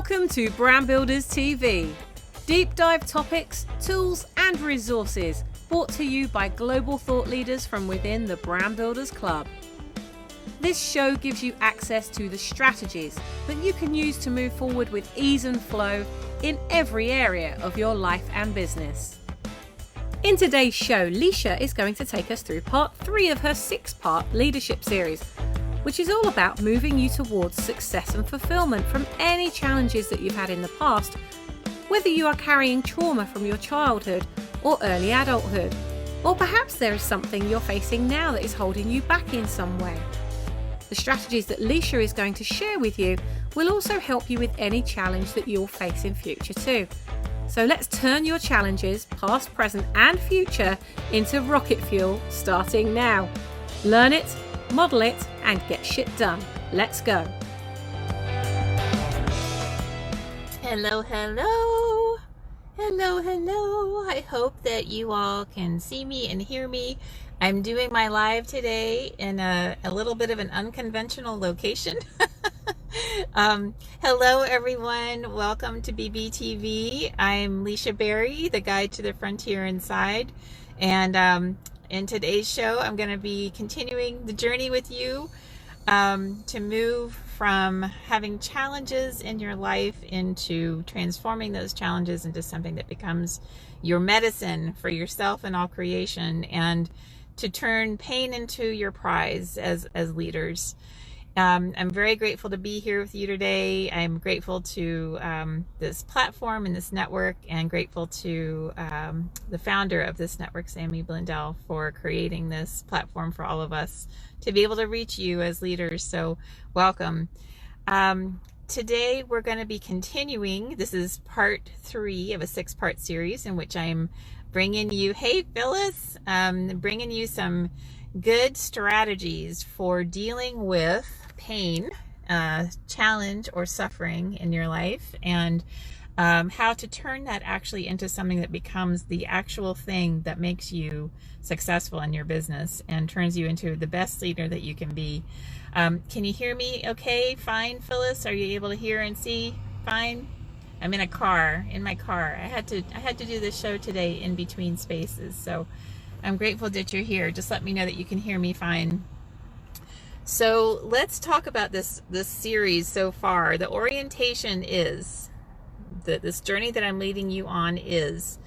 Welcome to Brand Builders TV. Deep dive topics, tools and resources brought to you by global thought leaders from within the Brand Builders Club. This show gives you access to the strategies that you can use to move forward with ease and flow in every area of your life and business. In today's show, Licia is going to take us through part 3 of her 6-part leadership series, which is all about moving you towards success and fulfillment from any challenges that you've had in the past, whether you are carrying trauma from your childhood or early adulthood, or perhaps there is something you're facing now that is holding you back in some way. The strategies that Licia is going to share with you will also help you with any challenge that you'll face in future too. So let's turn your challenges, past, present and future, into rocket fuel starting now. Learn it, model it and get shit done. Let's go. Hello. I hope that you all can see me and hear me. I'm doing my live today in a little bit of an unconventional location. Hello everyone, welcome to BBTV. I'm Licia Berry, the guide to the frontier inside, and in today's show I'm going to be continuing the journey with you to move from having challenges in your life into transforming those challenges into something that becomes your medicine for yourself and all creation, and to turn pain into your prize as leaders. I'm very grateful to be here with you today. I'm grateful to this platform and this network, and grateful to the founder of this network, Sammy Blundell, for creating this platform for all of us to be able to reach you as leaders. So welcome. Today we're going to be continuing. This is part 3 of a 6-part series in which I'm bringing you, hey Phyllis, bringing you some good strategies for dealing with pain, challenge or suffering in your life, and how to turn that actually into something that becomes the actual thing that makes you successful in your business and turns you into the best leader that you can be. Can you hear me okay? Fine, Phyllis? Are you able to hear and see? Fine? I'm in my car. I had to do this show today in between spaces, so I'm grateful that you're here. Just let me know that you can hear me fine. So let's talk about this series so far. The orientation is that this journey that I'm leading you on is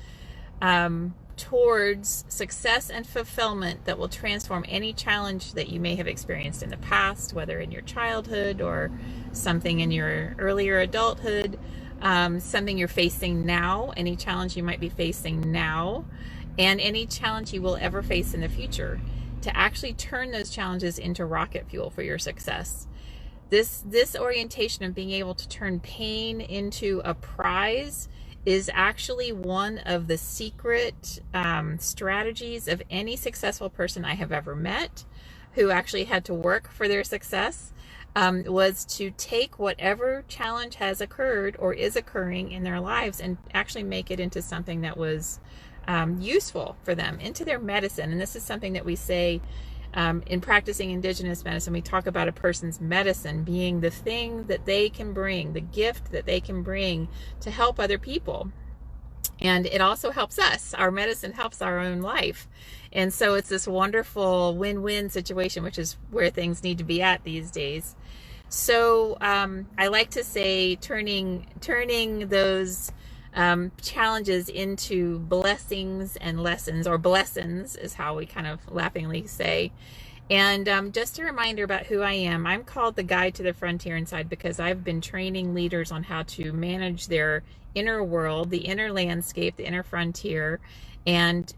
towards success and fulfillment that will transform any challenge that you may have experienced in the past, whether in your childhood or something in your earlier adulthood, something you're facing now, any challenge you might be facing now, and any challenge you will ever face in the future, to actually turn those challenges into rocket fuel for your success. This orientation of being able to turn pain into a prize is actually one of the secret strategies of any successful person I have ever met who actually had to work for their success, was to take whatever challenge has occurred or is occurring in their lives and actually make it into something that was useful for them, into their medicine. And this is something that we say in practicing indigenous medicine. We talk about a person's medicine being the thing that they can bring, the gift that they can bring to help other people. And it also helps us. Our medicine helps our own life. And so it's this wonderful win-win situation, which is where things need to be at these days. So I like to say turning those challenges into blessings and lessons, or blessings is how we kind of laughingly say. And just a reminder about who I am. I'm called the guide to the frontier inside because I've been training leaders on how to manage their inner world, the inner landscape, the inner frontier, and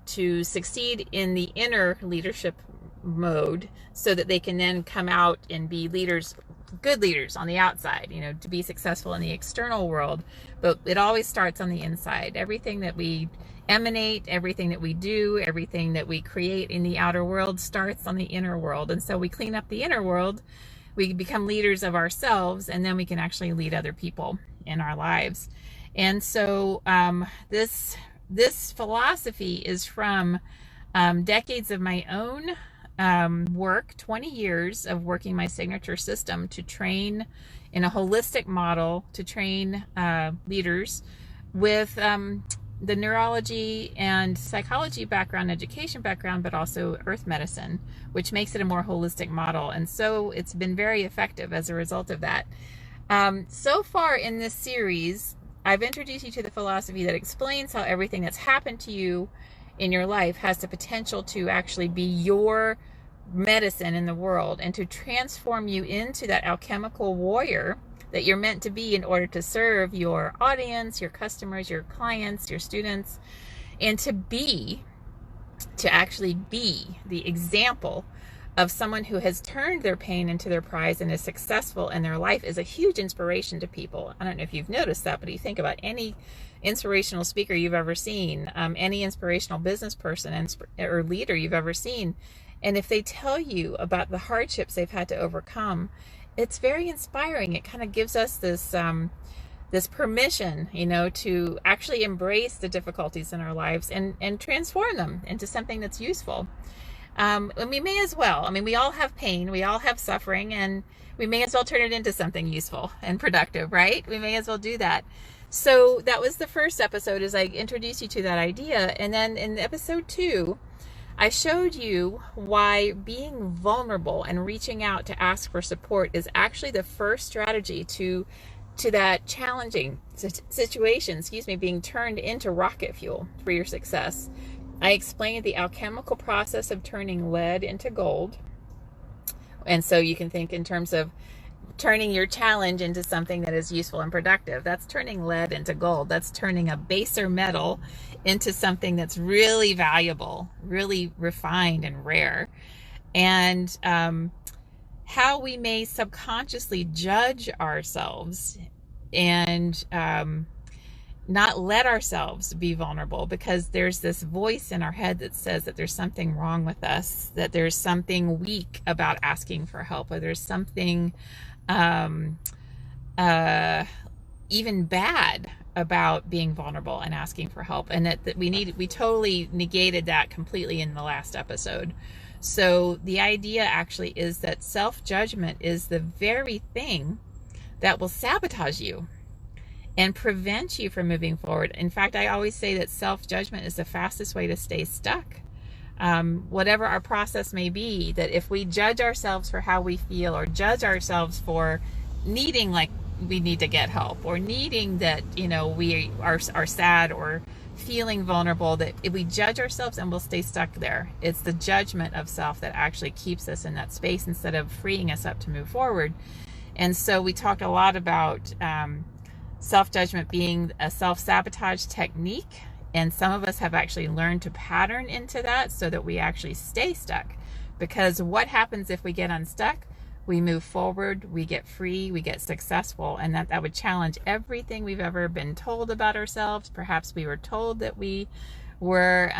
to succeed in the inner leadership mode so that they can then come out and be leaders, good leaders on the outside, to be successful in the external world. But it always starts on the inside. Everything that we emanate, everything that we do, everything that we create in the outer world starts on the inner world. And so we clean up the inner world, we become leaders of ourselves, and then we can actually lead other people in our lives. And so this philosophy is from decades of my own work, 20 years of working my signature system to train in a holistic model to train leaders with the neurology and psychology background, education background, but also earth medicine, which makes it a more holistic model. And so it's been very effective as a result of that. So far in this series, I've introduced you to the philosophy that explains how everything that's happened to you in your life has the potential to actually be your medicine in the world and to transform you into that alchemical warrior that you're meant to be in order to serve your audience, your customers, your clients, your students, and to actually be the example of someone who has turned their pain into their prize and is successful in their life is a huge inspiration to people. I don't know if you've noticed that, but you think about any inspirational speaker you've ever seen, any inspirational business person or leader you've ever seen, and if they tell you about the hardships they've had to overcome, it's very inspiring. It kind of gives us this this permission, to actually embrace the difficulties in our lives and transform them into something that's useful. And we may as well. We all have pain, we all have suffering, and we may as well turn it into something useful and productive, right? We may as well do that. So that was the first episode, as I introduced you to that idea. And then in episode 2, I showed you why being vulnerable and reaching out to ask for support is actually the first strategy to that challenging situation, being turned into rocket fuel for your success. I explained the alchemical process of turning lead into gold. And so you can think in terms of turning your challenge into something that is useful and productive. That's turning lead into gold. That's turning a baser metal into something that's really valuable, really refined and rare. And how we may subconsciously judge ourselves and not let ourselves be vulnerable because there's this voice in our head that says that there's something wrong with us, that there's something weak about asking for help, or there's something even bad about being vulnerable and asking for help, and that we totally negated that completely in the last episode. So the idea actually is that self-judgment is the very thing that will sabotage you and prevent you from moving forward. In fact, I always say that self-judgment is the fastest way to stay stuck. Whatever our process may be, that if we judge ourselves for how we feel, or judge ourselves for needing like we need to get help, or needing that we are sad, or feeling vulnerable, that if we judge ourselves and we'll stay stuck there. It's the judgment of self that actually keeps us in that space instead of freeing us up to move forward. And so we talked a lot about self-judgment being a self-sabotage technique. And some of us have actually learned to pattern into that so that we actually stay stuck. Because what happens if we get unstuck? We move forward, we get free, we get successful, and that would challenge everything we've ever been told about ourselves. Perhaps we were told that we were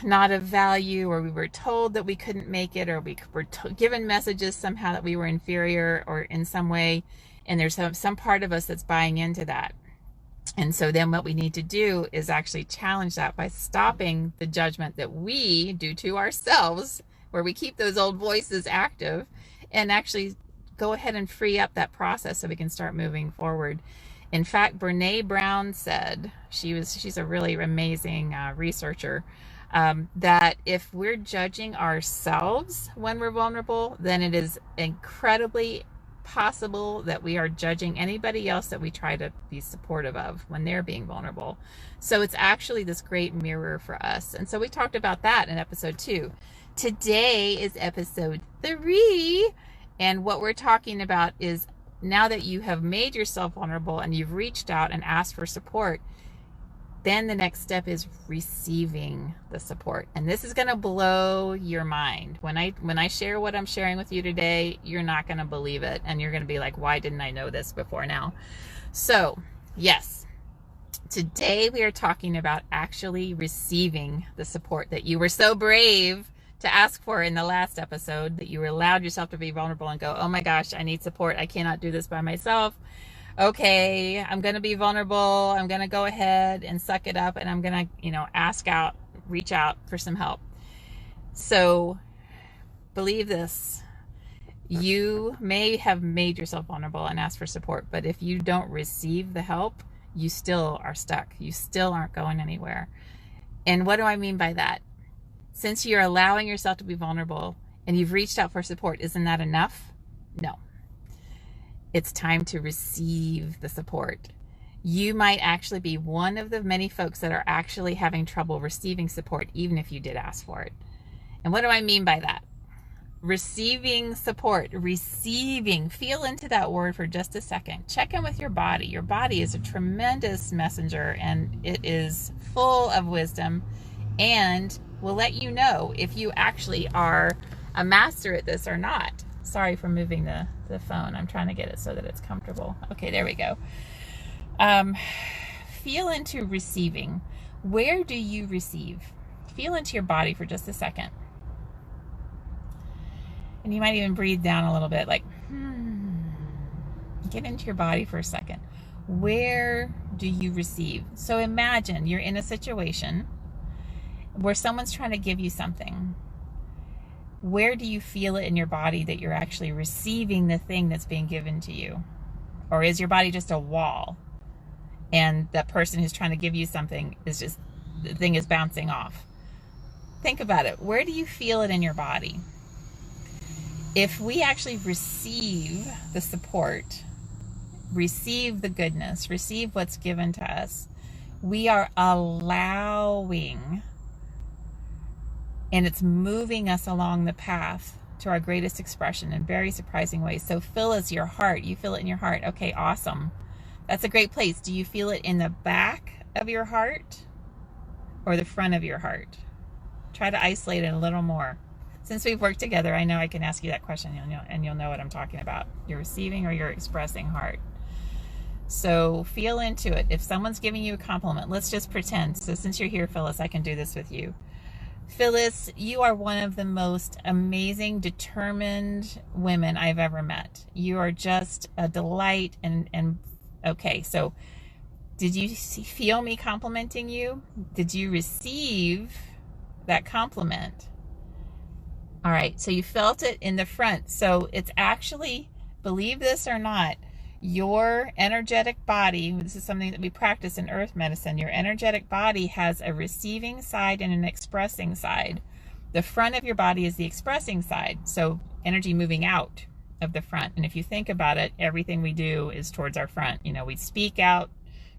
not of value, or we were told that we couldn't make it, or we were given messages somehow that we were inferior or in some way, and there's some part of us that's buying into that. And so then what we need to do is actually challenge that by stopping the judgment that we do to ourselves, where we keep those old voices active, and actually go ahead and free up that process so we can start moving forward. In fact, Brene Brown said, she's a really amazing researcher, that if we're judging ourselves when we're vulnerable, then it is incredibly possible that we are judging anybody else that we try to be supportive of when they're being vulnerable. So it's actually this great mirror for us. And so we talked about that in episode 2. Today is episode 3, and what we're talking about is, now that you have made yourself vulnerable and you've reached out and asked for support, then the next step is receiving the support. And this is going to blow your mind. When I share what I'm sharing with you today, you're not going to believe it, and you're going to be like, why didn't I know this before now? So yes, today we are talking about actually receiving the support that you were so brave to ask for in the last episode, that you allowed yourself to be vulnerable and go, oh my gosh, I need support. I cannot do this by myself. Okay, I'm going to be vulnerable. I'm going to go ahead and suck it up, and I'm going to, reach out for some help. So believe this. You may have made yourself vulnerable and asked for support, but if you don't receive the help, you still are stuck. You still aren't going anywhere. And what do I mean by that? Since you're allowing yourself to be vulnerable and you've reached out for support, isn't that enough? No. It's time to receive the support. You might actually be one of the many folks that are actually having trouble receiving support, even if you did ask for it. And what do I mean by that? Receiving support, receiving, feel into that word for just a second. Check in with your body. Your body is a tremendous messenger, and it is full of wisdom and will let you know if you actually are a master at this or not. Sorry for moving the phone. I'm trying to get it so that it's comfortable. Okay, there we go. Feel into receiving. Where do you receive? Feel into your body for just a second. And you might even breathe down a little bit, like, Get into your body for a second. Where do you receive? So imagine you're in a situation where someone's trying to give you something. Where do you feel it in your body that you're actually receiving the thing that's being given to you? Or is your body just a wall and that person who's trying to give you something is just, the thing is bouncing off? Think about it. Where do you feel it in your body? If we actually receive the support, receive the goodness, receive what's given to us, we are allowing, and it's moving us along the path to our greatest expression in very surprising ways. So fill is your heart. You feel it in your heart. Okay, awesome. That's a great place. Do you feel it in the back of your heart or the front of your heart? Try to isolate it a little more. Since we've worked together, I know I can ask you that question, and you'll know what I'm talking about. Your receiving or your expressing heart. So feel into it. If someone's giving you a compliment, let's just pretend. So since you're here, Phyllis, I can do this with you. Phyllis, you are one of the most amazing, determined women I've ever met. You are just a delight. And okay, so did you feel me complimenting you? Did you receive that compliment? All right, so you felt it in the front. So it's actually, believe this or not, your energetic body, this is something that we practice in earth medicine, your energetic body has a receiving side and an expressing side. The front of your body is the expressing side, so energy moving out of the front. And if you think about it, everything we do is towards our front. You know, we speak out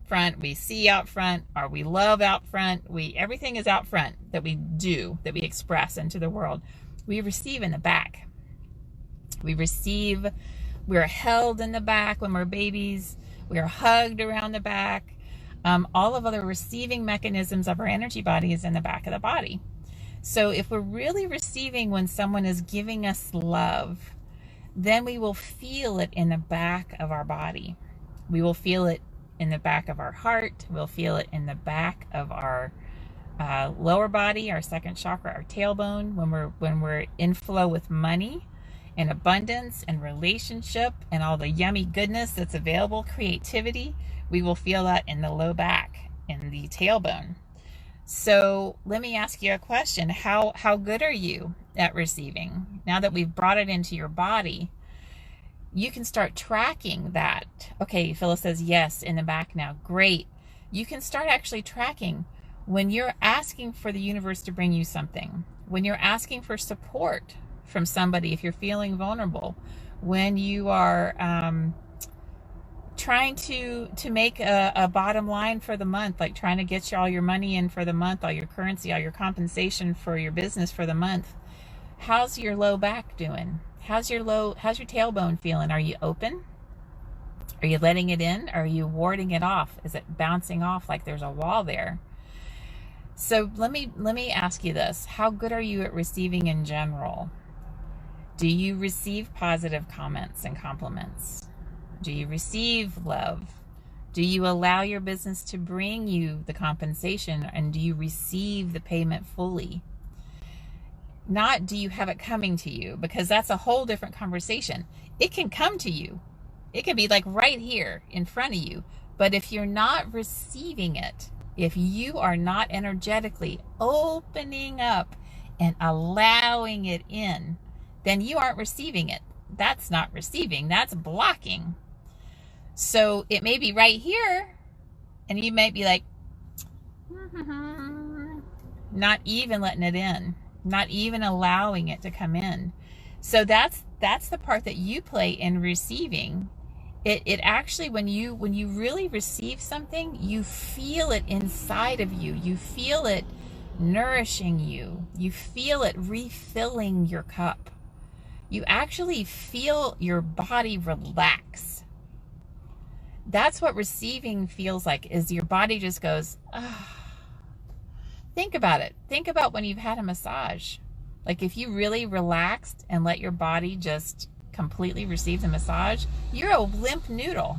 front, we see out front, or we love out front. Everything is out front that we do, that we express into the world. We receive in the back. We're held in the back when we're babies. We are hugged around the back. All of the receiving mechanisms of our energy body is in the back of the body. So if we're really receiving when someone is giving us love, then we will feel it in the back of our body. We will feel it in the back of our heart. We'll feel it in the back of our lower body, our second chakra, our tailbone, when we're in flow with money and abundance and relationship and all the yummy goodness that's available, creativity. We will feel that in the low back, in the tailbone. So let me ask you a question. How good are you at receiving? Now that we've brought it into your body, you can start tracking that. Okay, Phyllis says yes in the back now. Great. You can start actually tracking when you're asking for the universe to bring you something, when you're asking for support from somebody, if you're feeling vulnerable, when you are trying to make a bottom line for the month, like trying to get all your money in for the month, all your currency, all your compensation for your business for the month. How's your low back doing? How's your tailbone feeling? Are you open? Are you letting it in? Or are you warding it off? Is it bouncing off like there's a wall there? So let me ask you this. How good are you at receiving in general? Do you receive positive comments and compliments? Do you receive love? Do you allow your business to bring you the compensation, and do you receive the payment fully? Not do you have it coming to you, because that's a whole different conversation. It can come to you. It can be like right here in front of you. But if you're not receiving it, if you are not energetically opening up and allowing it in, then you aren't receiving it. That's not receiving, that's blocking. So it may be right here, and you might be like, not even letting it in, not even allowing it to come in. So that's the part that you play in receiving. It actually, when you really receive something, you feel it inside of you. You feel it nourishing you. You feel it refilling your cup. You actually feel your body relax. That's what receiving feels like, is your body just goes, ah. Think about it. Think about when you've had a massage. Like if you really relaxed and let your body just completely receive the massage, you're a limp noodle,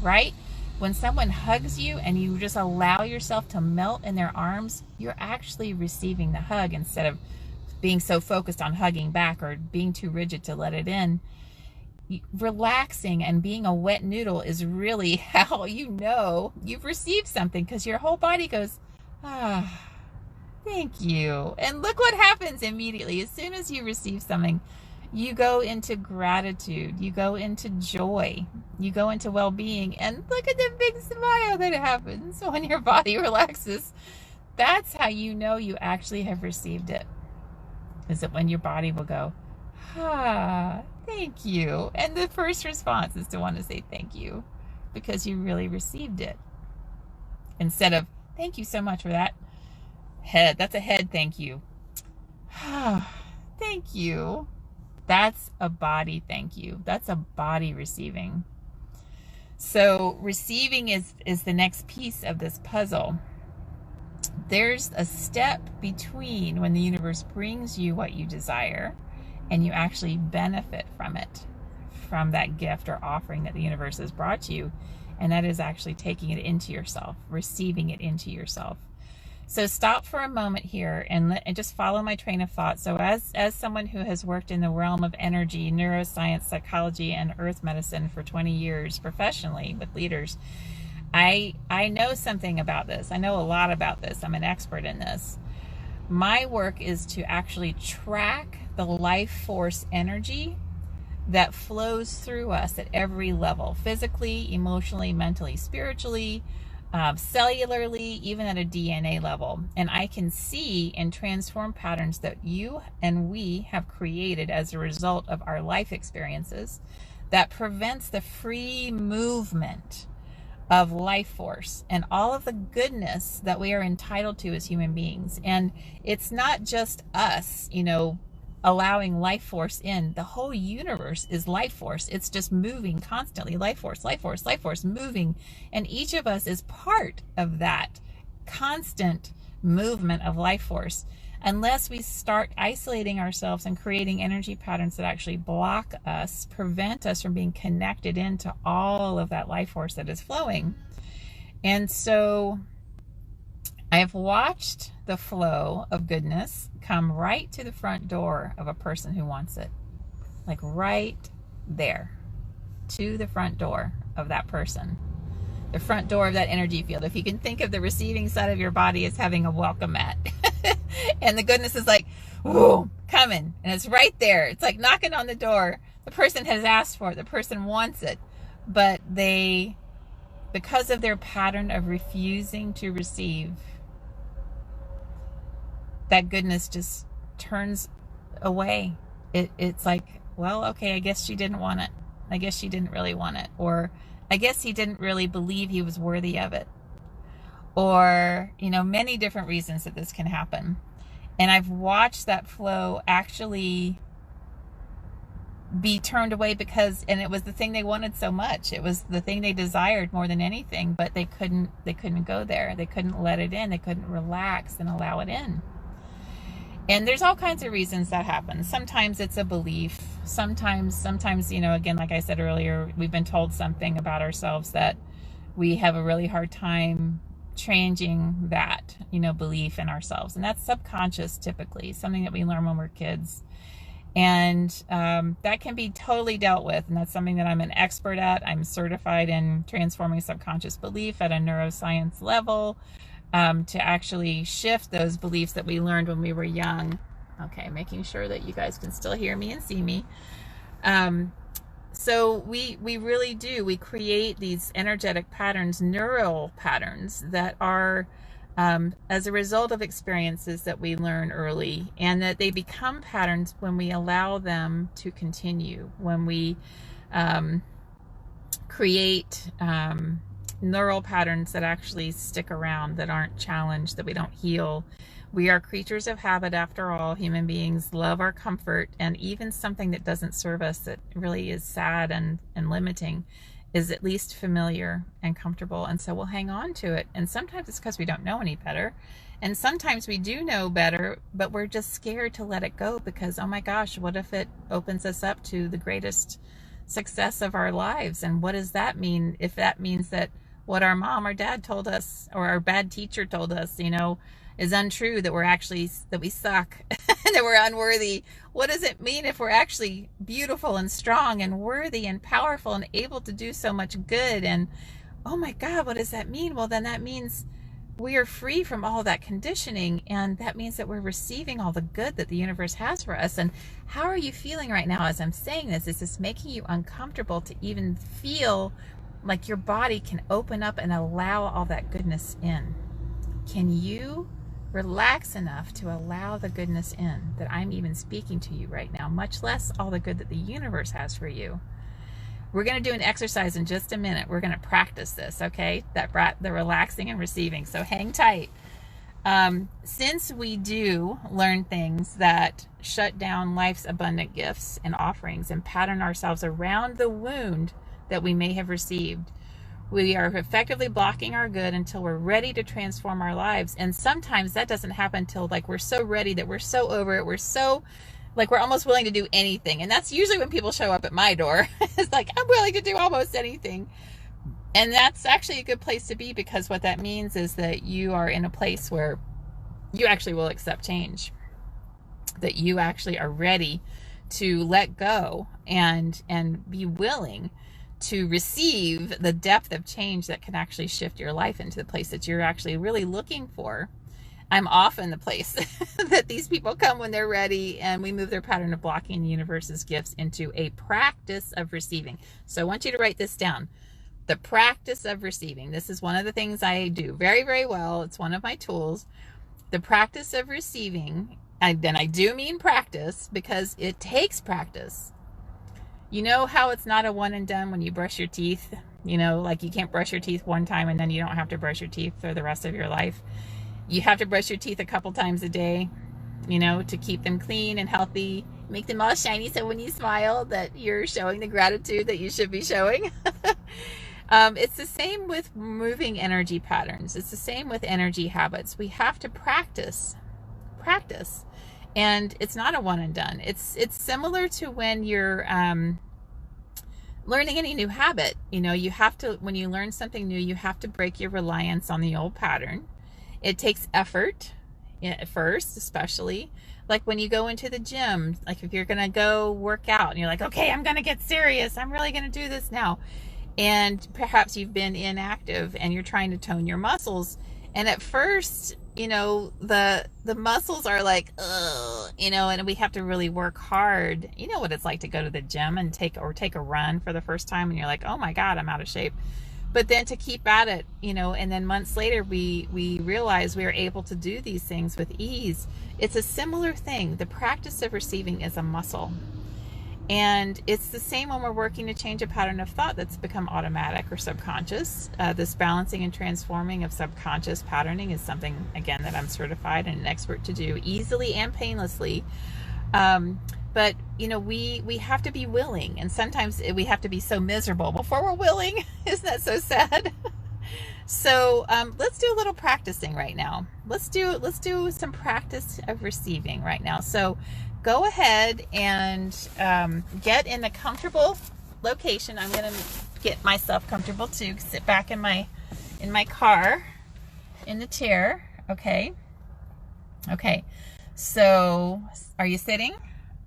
right? When someone hugs you and you just allow yourself to melt in their arms, you're actually receiving the hug instead of being so focused on hugging back or being too rigid to let it in. Relaxing and being a wet noodle is really how you know you've received something, because your whole body goes, ah, thank you. And look what happens immediately. As soon as you receive something, you go into gratitude, you go into joy, you go into well-being, and look at the big smile that happens when your body relaxes. That's how you know you actually have received it, is that when your body will go, ah, thank you. And the first response is to want to say thank you, because you really received it. Instead of, thank you so much for that. Head, that's a head thank you. Thank you. That's a body thank you. That's a body receiving. So receiving is the next piece of this puzzle. There's a step between when the universe brings you what you desire and you actually benefit from it, from that gift or offering that the universe has brought you. And that is actually taking it into yourself, receiving it into yourself. So stop for a moment here and just follow my train of thought. So as someone who has worked in the realm of energy, neuroscience, psychology, and earth medicine for 20 years professionally with leaders, I know something about this. I know a lot about this. I'm an expert in this. My work is to actually track the life force energy that flows through us at every level, physically, emotionally, mentally, spiritually, cellularly, even at a DNA level. And I can see and transform patterns that you and we have created as a result of our life experiences that prevents the free movement of life force and all of the goodness that we are entitled to as human beings. And it's not just us, allowing life force in. The whole universe is life force. It's just moving constantly. Life force, life force, life force, moving. And each of us is part of that constant movement of life force. Unless we start isolating ourselves and creating energy patterns that actually block us, prevent us from being connected into all of that life force that is flowing. And so I have watched the flow of goodness come right to the front door of a person who wants it. Like right there, to the front door of that person. The front door of that energy field. If you can think of the receiving side of your body as having a welcome mat. And the goodness is like, whoa, coming. And it's right there. It's like knocking on the door. The person has asked for it. The person wants it. But they, because of their pattern of refusing to receive, that goodness just turns away. It's like, well, okay, I guess she didn't want it. I guess she didn't really want it. Or I guess he didn't really believe he was worthy of it. Or, many different reasons that this can happen. And I've watched that flow actually be turned away and it was the thing they wanted so much. It was the thing they desired more than anything, but they couldn't go there. They couldn't let it in. They couldn't relax and allow it in. And there's all kinds of reasons that happens. Sometimes it's a belief. Sometimes, again, like I said earlier, we've been told something about ourselves that we have a really hard time changing that, belief in ourselves. And that's subconscious, typically, something that we learn when we're kids. And that can be totally dealt with. And that's something that I'm an expert at. I'm certified in transforming subconscious belief at a neuroscience level, to actually shift those beliefs that we learned when we were young Okay, making sure that you guys can still hear me and see me. So we really do. We create these energetic patterns, neural patterns that are as a result of experiences that we learn early, and that they become patterns when we allow them to continue, when we create neural patterns that actually stick around, that aren't challenged, that we don't heal. We are creatures of habit after all. Human beings love our comfort, and even something that doesn't serve us, that really is sad and limiting, is at least familiar and comfortable, and so we'll hang on to it. And sometimes it's because we don't know any better, and sometimes we do know better, but we're just scared to let it go because, oh my gosh, what if it opens us up to the greatest success of our lives? And what does that mean if that means that what our mom or dad told us, or our bad teacher told us, is untrue, that we suck, that we're unworthy? What does it mean if we're actually beautiful and strong and worthy and powerful and able to do so much good? And oh my God, what does that mean? Well, then that means we are free from all that conditioning, and that means that we're receiving all the good that the universe has for us. And how are you feeling right now as I'm saying this? Is this making you uncomfortable to even feel like your body can open up and allow all that goodness in? Can you relax enough to allow the goodness in that I'm even speaking to you right now, much less all the good that the universe has for you? We're going to do an exercise in just a minute. We're going to practice this, okay? The relaxing and receiving. So hang tight. Since we do learn things that shut down life's abundant gifts and offerings and pattern ourselves around the wound that we may have received, we are effectively blocking our good until we're ready to transform our lives. And sometimes that doesn't happen until we're so ready, that we're so over it, we're so we're almost willing to do anything. And that's usually when people show up at my door. It's like, I'm willing to do almost anything. And that's actually a good place to be, because what that means is that you are in a place where you actually will accept change, that you actually are ready to let go and be willing to receive the depth of change that can actually shift your life into the place that you're actually really looking for. I'm often the place that these people come when they're ready, and we move their pattern of blocking the universe's gifts into a practice of receiving. So I want you to write this down. The practice of receiving. This is one of the things I do very, very well. It's one of my tools. The practice of receiving, and I do mean practice, because it takes practice. You know how it's not a one and done when you brush your teeth? Like you can't brush your teeth one time and then you don't have to brush your teeth for the rest of your life. You have to brush your teeth a couple times a day, to keep them clean and healthy, make them all shiny, so when you smile that you're showing the gratitude that you should be showing. It's the same with moving energy patterns. It's the same with energy habits. We have to practice. And it's not a one and done. It's similar to when you're learning any new habit. You have to, when you learn something new, you have to break your reliance on the old pattern. It takes effort at first, especially like when you go into the gym. Like if you're going to go work out and you're like, okay, I'm going to get serious. I'm really going to do this now. And perhaps you've been inactive and you're trying to tone your muscles. And at first, the muscles are like, ugh, and we have to really work hard. You know what it's like to go to the gym and take a run for the first time, and you're like, oh my God, I'm out of shape. But then to keep at it, and then months later, we realize we are able to do these things with ease. It's a similar thing. The practice of receiving is a muscle. And it's the same when we're working to change a pattern of thought that's become automatic or subconscious. This balancing and transforming of subconscious patterning is something, again, that I'm certified and an expert to do easily and painlessly. But, we have to be willing. And sometimes we have to be so miserable before we're willing. Isn't that so sad? So let's do a little practicing right now. Let's do some practice of receiving right now. So go ahead and get in a comfortable location. I'm going to get myself comfortable too. Sit back in my car, in the chair. Okay. So are you sitting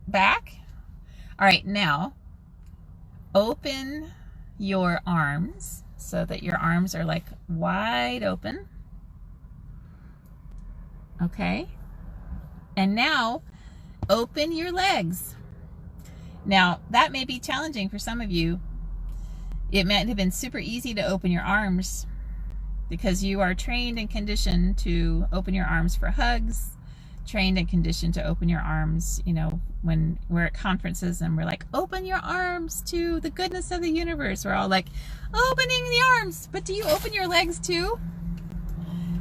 back? All right. Now open your arms so that your arms are like wide open. Okay. And now open your legs. Now, that may be challenging for some of you. It might have been super easy to open your arms because you are trained and conditioned to open your arms for hugs, trained and conditioned to open your arms, you know, when we're at conferences and we're like, open your arms to the goodness of the universe. We're all like, opening the arms, but do you open your legs too?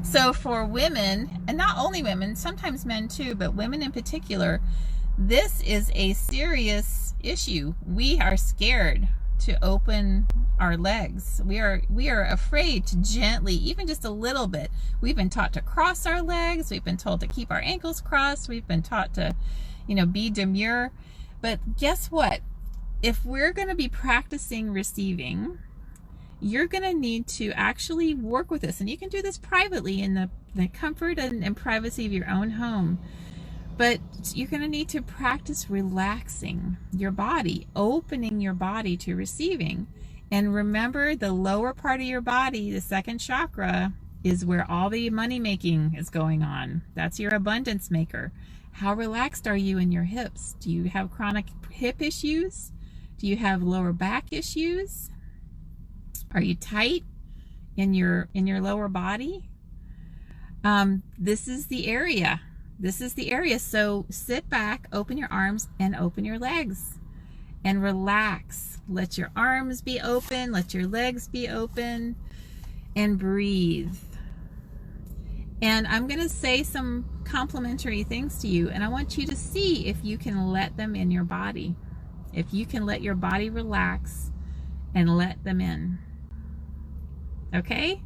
So for women, and not only women, sometimes men too, but women in particular, this is a serious issue. We are scared to open our legs. We are afraid to gently, even just a little bit. We've been taught to cross our legs. We've been told to keep our ankles crossed. We've been taught to, you know, be demure. But guess what? If we're going to be practicing receiving, you're going to need to actually work with this. And you can do this privately in the comfort and privacy of your own home. But you're going to need to practice relaxing your body, opening your body to receiving. And remember, the lower part of your body, the second chakra, is where all the money making is going on. That's your abundance maker. How relaxed are you in your hips? Do you have chronic hip issues? Do you have lower back issues? Are you tight in your lower body? This is the area. This is the area. So sit back, open your arms, and open your legs. And relax. Let your arms be open. Let your legs be open. And breathe. And I'm going to say some complimentary things to you. And I want you to see if you can let them in your body. If you can let your body relax and let them in. Okay?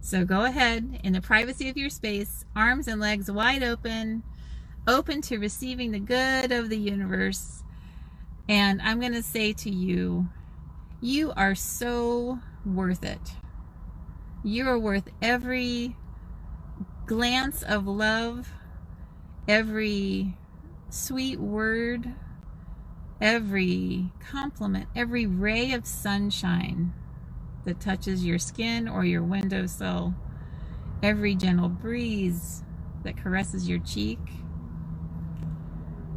So go ahead, in the privacy of your space, arms and legs wide open, open to receiving the good of the universe. And I'm going to say to you, you are so worth it. You are worth every glance of love, every sweet word, every compliment, every ray of sunshine that touches your skin or your windowsill, every gentle breeze that caresses your cheek.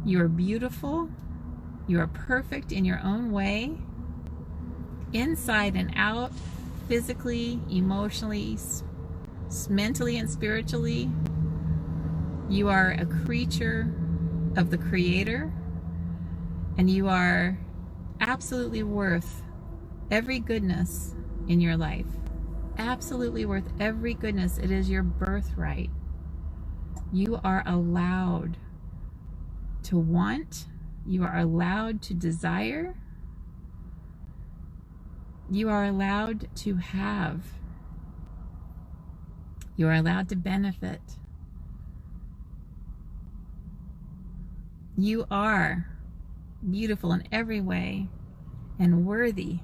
You are beautiful. You are perfect in your own way, inside and out, physically, emotionally, mentally, and spiritually. You are a creature of the Creator, and you are absolutely worth every goodness in your life. Absolutely worth every goodness. It is your birthright. You are allowed to want. You are allowed to desire. You are allowed to have. You are allowed to benefit. You are beautiful in every way and worthy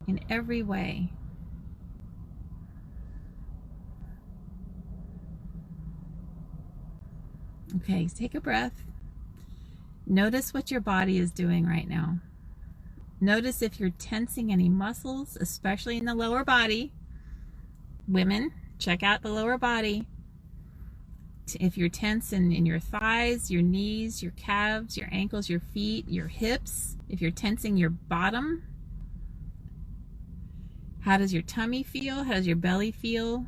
in every way. Okay, take a breath. Notice what your body is doing right now. Notice if you're tensing any muscles, especially in the lower body. Women, check out the lower body. If you're tense in your thighs, your knees, your calves, your ankles, your feet, your hips, if you're tensing your bottom, how does your tummy feel? How does your belly feel?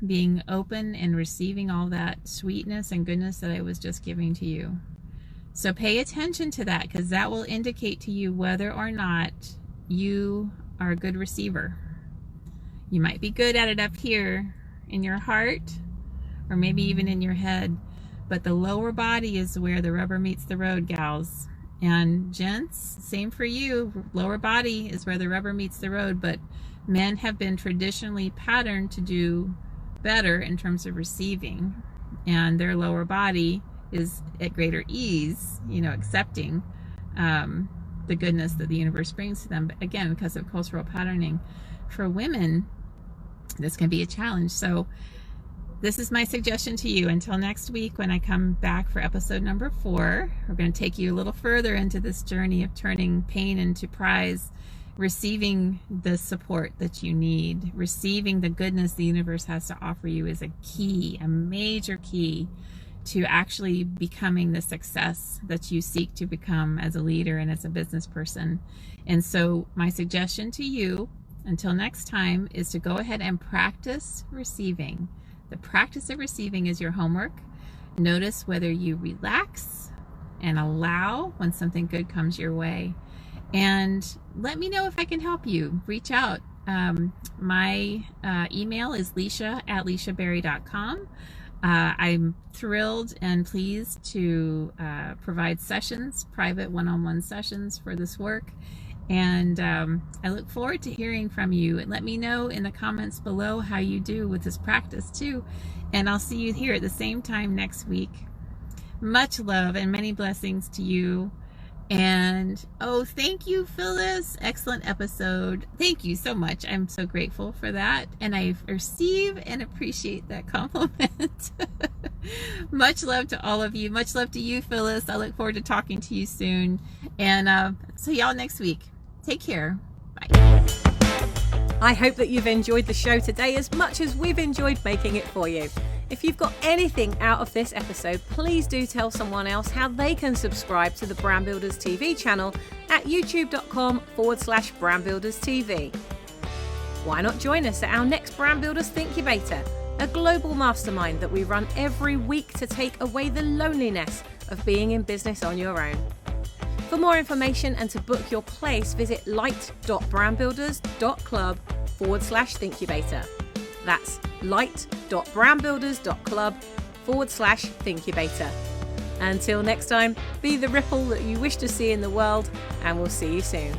Being open and receiving all that sweetness and goodness that I was just giving to you. So pay attention to that, because that will indicate to you whether or not you are a good receiver. You might be good at it up here in your heart, or maybe even in your head, but the lower body is where the rubber meets the road, gals. And gents, same for you. Lower body is where the rubber meets the road, but men have been traditionally patterned to do better in terms of receiving, and their lower body is at greater ease, you know, accepting the goodness that the universe brings to them. But again, because of cultural patterning, for women, this can be a challenge. So this is my suggestion to you. Until next week, when I come back for episode number 4, we're going to take you a little further into this journey of turning pain into prize, receiving the support that you need, receiving the goodness the universe has to offer you is a key, a major key to actually becoming the success that you seek to become as a leader and as a business person. And so my suggestion to you, until next time, is to go ahead and practice receiving. The practice of receiving is your homework. Notice whether you relax and allow when something good comes your way. And let me know if I can help you. Reach out. My email is licia@liciaberry.com. I'm thrilled and pleased to provide sessions, private one-on-one sessions for this work. And I look forward to hearing from you. And let me know in the comments below how you do with this practice too. And I'll see you here at the same time next week. Much love and many blessings to you. And oh, thank you, Phyllis. Excellent episode. Thank you so much. I'm so grateful for that. And I receive and appreciate that compliment. Much love to all of you. Much love to you, Phyllis. I look forward to talking to you soon. And see y'all next week. Take care. Bye. I hope that you've enjoyed the show today as much as we've enjoyed making it for you. If you've got anything out of this episode, please do tell someone else how they can subscribe to the Brand Builders TV channel at youtube.com/brandbuilderstv. Why not join us at our next Brand Builders Thinkubator, a global mastermind that we run every week to take away the loneliness of being in business on your own. For more information and to book your place, visit light.brandbuilders.club/Thinkubator. That's light.brandbuilders.club/Thinkubator. Until next time, be the ripple that you wish to see in the world, and we'll see you soon.